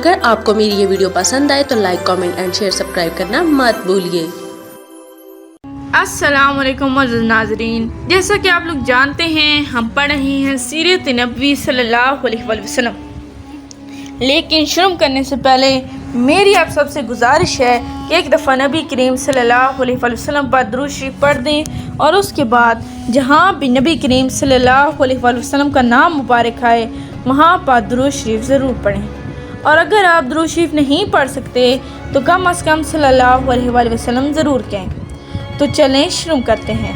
اگر آپ کو میری یہ ویڈیو پسند آئے تو like comment and share subscribe کرنا مت بھولیے۔ السلام علیکم معزز ناظرین، جیسا کہ آپ لوگ جانتے ہیں ہم پڑھ رہے ہیں سیرت نبوی صلی اللہ علیہ وآلہ وسلم، لیکن شروع کرنے سے پہلے میری آپ سب سے گزارش ہے کہ ایک دفعہ نبی کریم صلی اللہ علیہ وآلہ وسلم پر درود شریف پڑھ دیں، اور اس کے بعد جہاں بھی نبی کریم صلی اللہ علیہ وآلہ وسلم کا نام مبارک آئے وہاں پر درود شریف ضرور پڑھیں، اور اگر آپ درود شریف نہیں پڑھ سکتے تو کم از کم صلی اللہ علیہ وآلہ وسلم ضرور کہیں۔ تو چلیں شروع کرتے ہیں۔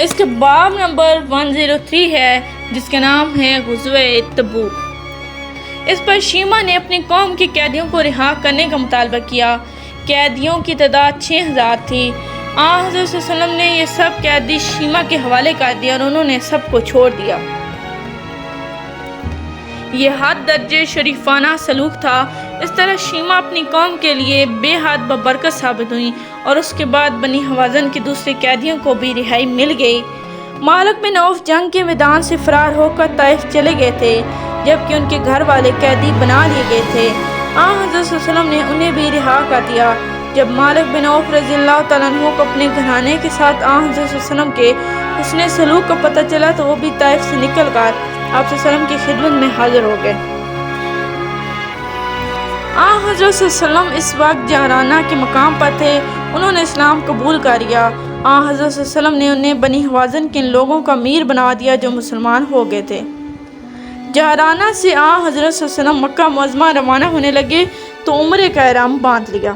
اس کے باب نمبر 103 ہے جس کا نام ہے غزوہ تبوک۔ اس پر شیما نے اپنی قوم کے قیدیوں کو رہا کرنے کا مطالبہ کیا۔ قیدیوں کی تعداد 6000 تھی۔ حضرت صلی اللہ علیہ وسلم نے یہ سب قیدی شیما کے حوالے کر دیا اور انہوں نے سب کو چھوڑ دیا۔ یہ حد درجے شریفانہ سلوک تھا۔ اس طرح شیما اپنی قوم کے لیے بے حد ببرکت ثابت ہوئی، اور اس کے بعد بنی حوازن کے دوسرے قیدیوں کو بھی رہائی مل گئی۔ مالک بن عوف جنگ کے میدان سے فرار ہو کر طائف چلے گئے تھے، جبکہ ان کے گھر والے قیدی بنا لیے گئے تھے۔ حضرت صلی اللہ علیہ وسلم نے انہیں بھی رہا کر دیا۔ جب مالک بن عوف رضی اللہ تعالیٰ عنہ کو اپنے گھرانے کے ساتھ حضرت صلی اللہ علیہ وسلم کے حسن سلوک کا پتہ چلا تو وہ بھی طائف سے نکل کر آپ صلی اللہ علیہ وسلم کی خدمت میں حاضر ہو گئے۔ حضرت صلی اللہ علیہ وسلم اس وقت جہرانہ کے مقام پر تھے۔ انہوں نے اسلام قبول کر لیا۔ حضرت صلی اللہ علیہ وسلم نے انہیں بنی حوازن کے ان لوگوں کا امیر بنا دیا جو مسلمان ہو گئے تھے۔ جہرانہ سے حضرت صلی اللہ علیہ وسلم مکہ معظمہ روانہ ہونے لگے تو عمرے کا احرام باندھ لیا۔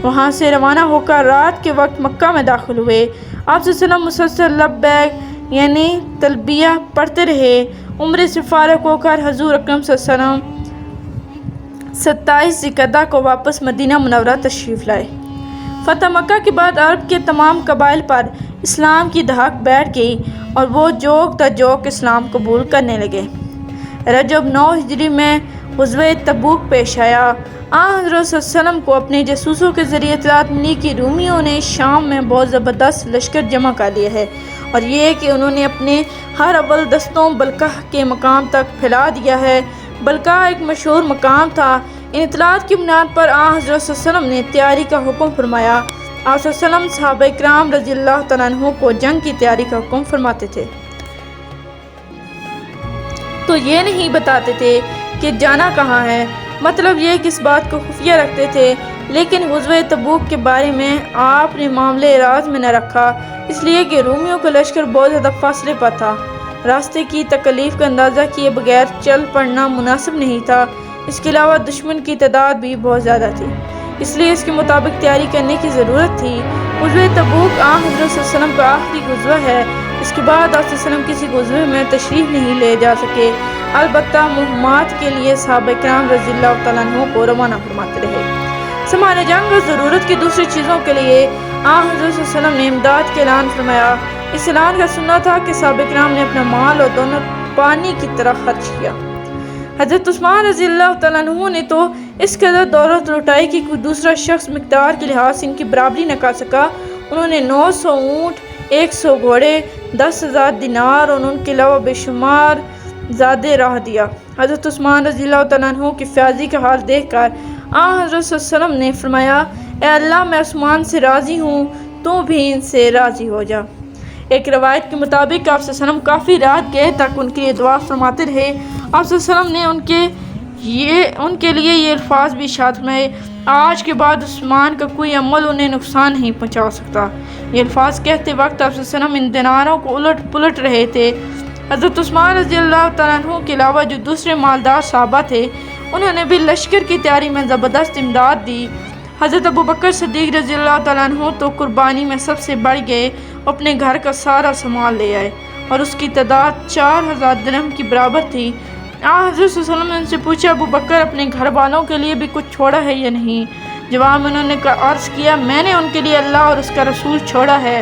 وہاں سے روانہ ہو کر رات کے وقت مکہ میں داخل ہوئے۔ آپ صلی اللہ علیہ وسلم مسلسل لبیک یعنی تلبیہ پڑھتے رہے۔ عمرے سے فارغ ہو کر حضور اکرم صلی اللہ علیہ وسلم 27 ذوالقعدہ کو واپس مدینہ منورہ تشریف لائے۔ فتح مکہ کے بعد عرب کے تمام قبائل پر اسلام کی دھاک بیٹھ گئی اور وہ جوک تا جوک اسلام قبول کرنے لگے۔ رجب 9 ہجری میں غزوہ تبوک پیش آیا۔ حضرت صلی اللہ علیہ وسلم کو اپنے جاسوسوں کے ذریعے اطلاعات ملی کہ رومیوں نے شام میں بہت زبردست لشکر جمع کر لیا ہے، اور یہ کہ انہوں نے اپنے ہر اول دستوں بلقاء کے مقام تک پھیلا دیا ہے۔ بلقاء ایک مشہور مقام تھا۔ ان اطلاعات کی بنیاد پر حضرت صلی اللہ علیہ وسلم نے تیاری کا حکم فرمایا۔ آپ صلی اللہ علیہ وسلم صحابہ کرام رضی اللہ تعالیٰ عنہ کو جنگ کی تیاری کا حکم فرماتے تھے، تو یہ نہیں بتاتے تھے کہ جانا کہاں ہے، مطلب یہ کہ اس بات کو خفیہ رکھتے تھے۔ لیکن غزوہ تبوک کے بارے میں آپ نے معاملے راز میں نہ رکھا، اس لیے کہ رومیوں کا لشکر بہت زیادہ فاصلے پر تھا۔ راستے کی تکلیف کا اندازہ کیے بغیر چل پڑنا مناسب نہیں تھا۔ اس کے علاوہ دشمن کی تعداد بھی بہت زیادہ تھی، اس لیے اس کے مطابق تیاری کرنے کی ضرورت تھی۔ غزوہ تبوک حضرت صلی اللہ علیہ وسلم کا آخری غزوہ ہے۔ اس کے بعد آپ صلی اللہ علیہ وسلم کسی غزوے میں تشریف نہیں لے جا سکے، البتہ مہمات کے لیے صحابہ کرام رضی اللہ تعالیٰ عنہ کو روانہ فرماتے رہے۔ سامان جنگ اور ضرورت کی دوسری چیزوں کے لیے حضرت صلی اللہ علیہ وسلم نے امداد کا اعلان فرمایا۔ اس اعلان کا سننا تھا کہ صحابہ کرام نے اپنا مال اور دونوں پانی کی طرح خرچ کیا۔ حضرت عثمان رضی اللہ تعالیٰ عنہ نے تو اس قدر دولت لٹائی کہ کوئی دوسرا شخص مقدار کے لحاظ سے ان کی برابری نہ کر سکا۔ انہوں نے 900 اونٹ، 100 گھوڑے، 10,000 دینار اور ان کے علاوہ بے شمار زادے راہ دیا۔ حضرت عثمان رضی اللہ تعالیٰ عنہ کی فیاضی کا حال دیکھ کر حضرت صلی اللہ علیہ وسلم نے فرمایا، اے اللہ میں عثمان سے راضی ہوں، تو بھی ان سے راضی ہو جا۔ ایک روایت کے مطابق آپ صلی اللہ علیہ وسلم کافی رات گئے تک ان کے لیے دعا فرماتے رہے۔ آپ صلی اللہ علیہ وسلم نے ان کے لیے یہ الفاظ بھی ارشاد فرمائے، آج کے بعد عثمان کا کوئی عمل انہیں نقصان نہیں پہنچا سکتا۔ یہ الفاظ کہتے وقت آپ صلی اللہ علیہ وسلم ان دیناروں کو الٹ پلٹ رہے تھے۔ حضرت عثمان رضی اللہ تعالیٰ عنہ کے علاوہ جو دوسرے مالدار صحابہ تھے انہوں نے بھی لشکر کی تیاری میں زبردست امداد دی۔ حضرت ابوبکر صدیق رضی اللہ تعالیٰ عنہ تو قربانی میں سب سے بڑھ گئے، اپنے گھر کا سارا سامان لے آئے، اور اس کی تعداد 4000 درہم کی برابر تھی۔ حضرت صلی اللہ علیہ وسلم نے ان سے پوچھا، ابوبکر اپنے گھر والوں کے لیے بھی کچھ چھوڑا ہے یا نہیں؟ جواب میں انہوں نے عرض کیا، میں نے ان کے لیے اللہ اور اس کا رسول چھوڑا ہے۔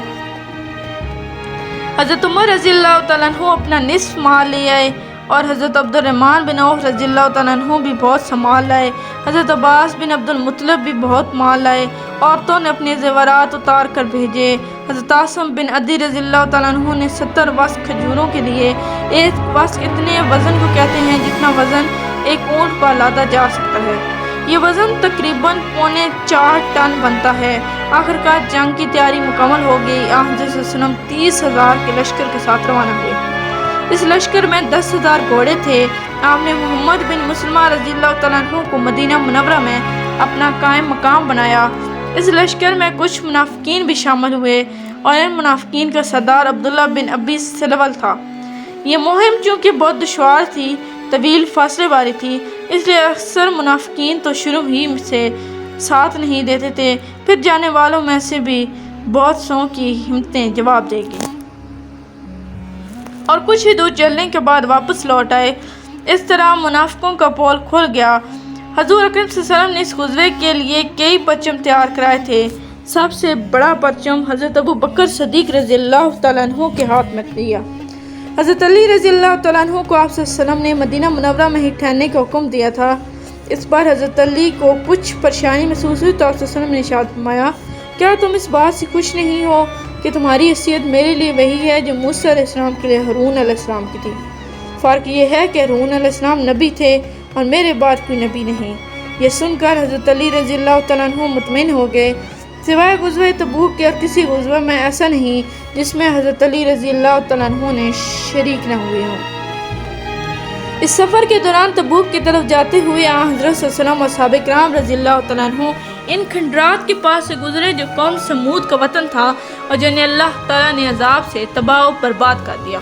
حضرت عمر رضی اللہ تعالیٰ عنہ اپنا نصف مال لے آئے، اور حضرت عبد الرحمن بن عوف رضی اللہ تعالیٰ عنہ بھی بہت سامان لائے۔ حضرت عباس بن عبد المطلب بھی بہت مال لائے۔ عورتوں نے اپنے زیورات اتار کر بھیجے۔ حضرت عاصم بن عدی رضی اللہ تعالیٰ عنہ نے 70 وسق کھجوروں کے لیے، ایک وسق اتنے وزن کو کہتے ہیں جتنا وزن ایک اونٹ پر لادا جا سکتا ہے، یہ وزن تقریباً 4.25 ٹن بنتا ہے۔ آخرکار جنگ کی تیاری مکمل ہو گئی۔ آن حضرت صلی اللہ علیہ وسلم 30,000 کے لشکر کے ساتھ روانہ ہوئے۔ اس لشکر میں 10,000 گھوڑے تھے۔ آپ نے محمد بن مسلمہ رضی اللہ تعالیٰ عنہ کو مدینہ منورہ میں اپنا قائم مقام بنایا۔ اس لشکر میں کچھ منافقین بھی شامل ہوئے اور ان منافقین کا سردار عبداللہ بن ابی سلول تھا۔ یہ مہم چونکہ بہت دشوار تھی، طویل فاصلے والی تھی، اس لیے اکثر منافقین تو شروع ہی سے ساتھ نہیں دیتے تھے، پھر جانے والوں میں سے بھی بہت سو کی ہمتیں جواب دے گی اور کچھ ہی دور چلنے کے بعد واپس لوٹ آئے۔ اس طرح منافقوں کا پول کھل گیا۔ حضور اکرم صلی اللہ علیہ وسلم نے اس غزوے کے لیے کئی پرچم تیار کرائے تھے۔ سب سے بڑا پرچم حضرت ابو بکر صدیق رضی اللہ تعالیٰ عنہ کے ہاتھ میں دیا۔ حضرت علی رضی اللہ تعالیٰ عنہ کو آپ صلی اللہ علیہ وسلم نے مدینہ منورہ میں ہی ٹھہرنے کا حکم دیا تھا۔ اس پر حضرت علی کو کچھ پریشانی محسوس ہوئی تو آپ صلی اللہ علیہ وسلم نے ارشاد فرمایا، کیا تم اس بات سے خوش نہیں ہو کہ تمہاری حیثیت میرے لیے وہی ہے جو موسیٰ علیہ السلام کے لیے ہارون علیہ السلام کی تھی؟ فرق یہ ہے کہ ہارون علیہ السلام نبی تھے اور میرے بعد کوئی نبی نہیں۔ یہ سن کر حضرت علی رضی اللہ تعالیٰ عنہ مطمئن ہو گئے۔ سوائے غزوہ تبوک کے اور کسی غزوہ میں ایسا نہیں جس میں حضرت علی رضی اللہ تعالیٰ عنہ نے شریک نہ ہوئے ہوں۔ اس سفر کے دوران تبوک کی طرف جاتے ہوئے آن حضرت صلی اللہ علیہ وسلم اور صحابہ کرام رضی اللہ تعالیٰ عنہ ان کھنڈرات کے پاس سے گزرے جو قوم سمود کا وطن تھا اور جنہیں اللہ تعالیٰ نے عذاب سے تباہ و برباد کر دیا۔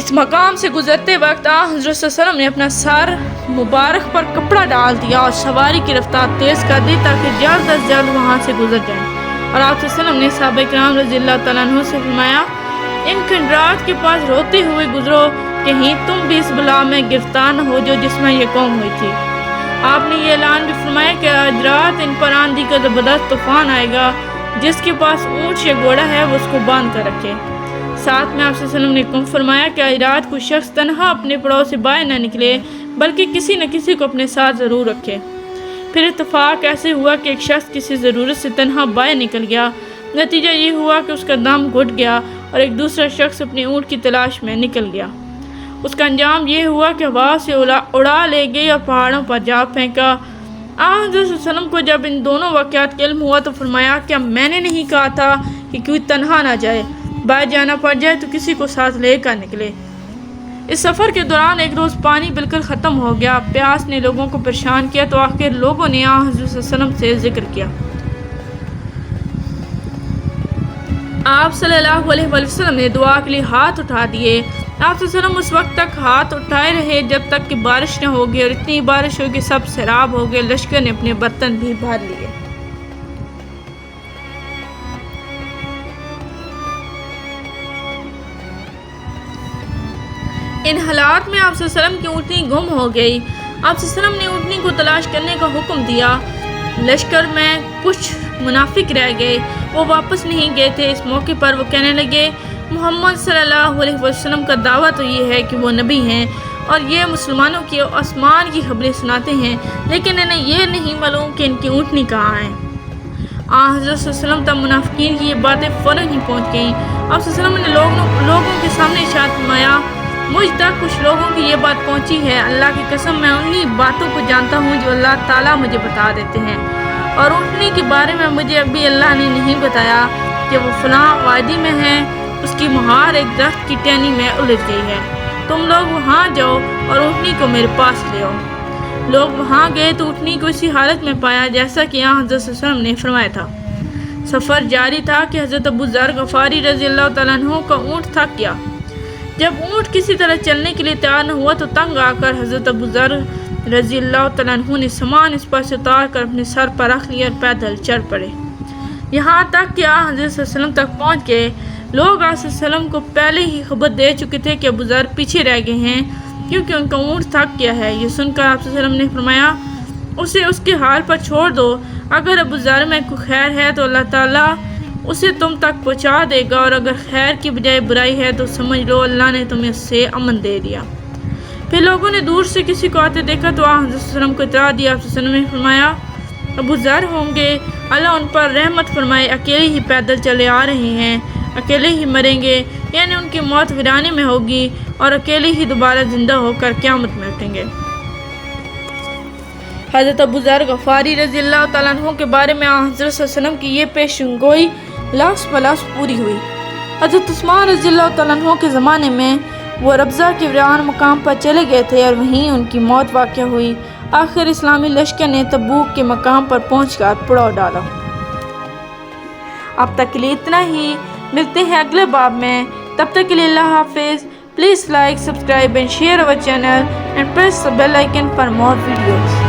اس مقام سے گزرتے وقت آن حضرت صلی اللہ علیہ وسلم نے اپنا سر مبارک پر کپڑا ڈال دیا اور سواری کی رفتار تیز کر دی تاکہ جلد از جلد وہاں سے گزر جائیں، اور آپ صلی اللہ علیہ وسلم نے صحابہ کرام رضی اللہ تعالیٰ عنہ سے فرمایا، ان کھنڈرات کے پاس روتے ہوئے گزرو، کہیں تم بھی اس بلا میں گرفتار نہ ہو جو جس میں یہ قوم ہوئی تھی۔ آپ نے یہ اعلان بھی فرمایا کہ آج رات ان پر آندھی کا زبردست طوفان آئے گا، جس کے پاس اونٹ یا گھوڑا ہے وہ اس کو باندھ کر رکھے۔ ساتھ میں آپ صلی اللہ علیہ وسلم نے حکم فرمایا کہ آج رات کوئی شخص تنہا اپنے پڑاؤ سے باہر نہ نکلے بلکہ کسی نہ کسی کو اپنے ساتھ ضرور رکھے۔ پھر اتفاق ایسے ہوا کہ ایک شخص کسی ضرورت سے تنہا باہر نکل گیا۔ نتیجہ یہ ہوا کہ اس کا دم گھٹ گیا اور ایک دوسرا شخص اپنے اونٹ کی تلاش میں نکل گیا۔ اس کا انجام یہ ہوا کہ ہوا سے اڑا لے گئی اور پہاڑوں پر جا پھینکا۔ آن حضرت صلی اللہ علیہ وسلم کو جب ان دونوں واقعات کا علم ہوا تو فرمایا، کیا میں نے نہیں کہا تھا کہ کوئی تنہا نہ جائے، باہر جانا پڑ جائے تو کسی کو ساتھ لے کر نکلے۔ اس سفر کے دوران ایک روز پانی بالکل ختم ہو گیا، پیاس نے لوگوں کو پریشان کیا تو آخر لوگوں نے آن حضرت صلی اللہ علیہ وسلم سے ذکر کیا۔ آپ صلی اللہ علیہ وسلم نے دعا کے لیے ہاتھ اٹھا دیے۔ آپ صلی اللہ علیہ وسلم اس وقت تک ہاتھ اٹھائے رہے جب تک کہ بارش نہ ہوگی، اور اتنی بارش ہوگی سب سیراب ہو گئے۔ لشکر نے اپنے برتن بھی بھر لیے۔ ان حالات میں آپ صلی اللہ علیہ وسلم کی اونٹنی گم ہو گئی۔ آپ صلی اللہ علیہ وسلم نے اونٹنی کو تلاش کرنے کا حکم دیا۔ لشکر میں کچھ منافق رہ گئے، وہ واپس نہیں گئے تھے۔ اس موقع پر وہ کہنے لگے، محمد صلی اللہ علیہ وسلم کا دعویٰ تو یہ ہے کہ وہ نبی ہیں اور یہ مسلمانوں کی آسمان کی خبریں سناتے ہیں، لیکن انہیں یہ نہیں معلوم کہ ان کی اونٹنی کہاں ہے۔ آن حضرت صلی اللہ علیہ وسلم تب منافقین کی یہ باتیں فوراً ہی پہنچ گئیں۔ آپ صلی اللہ علیہ وسلم نے لوگوں کے سامنے ارشاد فرمایا، مجھ تک کچھ لوگوں کی یہ بات پہنچی ہے، اللہ کی قسم میں انہی باتوں کو جانتا ہوں جو اللہ تعالیٰ مجھے بتا دیتے ہیں، اور اونٹنی کے بارے میں مجھے ابھی اللہ نے نہیں بتایا کہ وہ فلاں وادی میں ہے، اس کی مہار ایک درخت کی ٹہنی میں الجھ گئی ہے، تم لوگ وہاں جاؤ اور اونٹنی کو میرے پاس لے آؤ۔ لوگ وہاں گئے تو اونٹنی کو اسی حالت میں پایا جیسا کہ یہاں حضرت صلی اللہ علیہ وسلم نے فرمایا تھا۔ سفر جاری تھا کہ حضرت ابو ذر غفاری رضی اللہ تعالیٰ عنہ کا اونٹ تھک گیا۔ جب اونٹ کسی طرح چلنے کے لیے تیار نہ ہوا تو تنگ آ کر حضرت ابو ذر رضی اللہ تعالیٰ عنہ نے سامان اس پر سے اتار کر اپنے سر پر رکھ لیا اور پیدل چل پڑے، یہاں تک کہ حضرت صلی اللہ علیہ وسلم تک پہنچ گئے۔ لوگ آپ صلی اللہ علیہ وسلم کو پہلے ہی خبر دے چکے تھے کہ ابو ذر پیچھے رہ گئے ہیں کیونکہ ان کا اونٹ تھک گیا ہے۔ یہ سن کر آپ صلی اللہ علیہ وسلم نے فرمایا، اسے اس کے حال پر چھوڑ دو، اگر ابو ذر میں کوئی خیر ہے تو اللہ تعالیٰ اسے تم تک پہنچا دے گا، اور اگر خیر کی بجائے برائی ہے تو سمجھ لو اللہ نے تمہیں اس سے امن دے دیا۔ پھر لوگوں نے دور سے کسی کو آتے دیکھا تو حضرت صلی اللہ علیہ وسلم کو اطلاع دیا۔ آپ صلی اللہ علیہ وسلم نے فرمایا، ابو ذر ہوں گے۔ اللہ ان پر رحمت فرمائے، اکیلے ہی پیدل چلے آ رہے ہیں، اکیلے ہی مریں گے، یعنی ان کی موت ویرانے میں ہوگی اور اکیلے ہی دوبارہ زندہ ہو کر قیامت میں اٹھیں گے۔ حضرت ابو ذر غفاری رضی اللہ تعالیٰ عنہ کے بارے میں حضرت صلی اللہ علیہ وسلم کی یہ پیشن گوئی لاس پلاس پوری ہوئی۔ حضرت عثمان رضی اللہ تعالیٰ عنہ کے زمانے میں وہ ربضہ کے ویران مقام پر چلے گئے تھے اور وہیں ان کی موت واقع ہوئی۔ آخر اسلامی لشکر نے تبوک کے مقام پر پہنچ کر پڑاؤ ڈالا۔ اب تک کے لیے اتنا ہی، ملتے ہیں اگلے باب میں، تب تک کے لیے اللہ حافظ۔ Please like, subscribe and share our channel and press the bell icon for more videos.